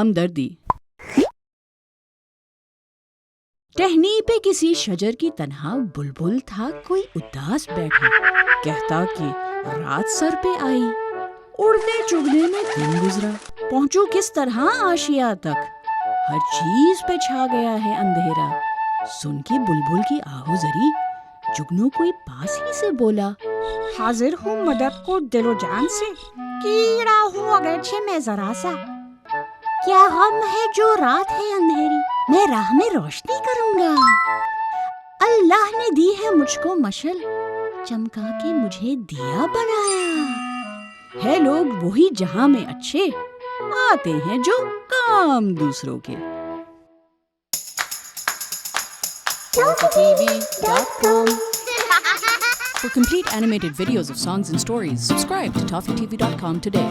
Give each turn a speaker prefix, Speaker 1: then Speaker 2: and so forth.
Speaker 1: ہمدردی۔ ٹہنی پہ کسی شجر کی تنہا بلبل تھا کوئی اداس بیٹھا، کہتا کہ رات سر پہ آئی، اڑنے چگنے میں دن گزرا، پہنچوں کس طرح آشیا تک، ہر چیز پہ چھا گیا ہے اندھیرا۔ سن کے بلبل کی آہو زری، جگنو کوئی پاس ہی سے بولا،
Speaker 2: حاضر ہوں مدد کو دل و جان سے، کیڑا ہوں اگرچہ میں ذرا سا،
Speaker 3: کیا غم ہے جو رات ہے اندھیری، میں راہ میں روشنی کروں گا۔ اللہ نے دی ہے مجھ کو مشل، چمکا کے مجھے دیا بنایا۔
Speaker 1: ہے لوگ وہی جہاں میں اچھے، آتے ہیں جو کام دوسروں کے۔ ToffeeTV.com For complete animated videos of songs and stories, subscribe to ToffeeTV.com today.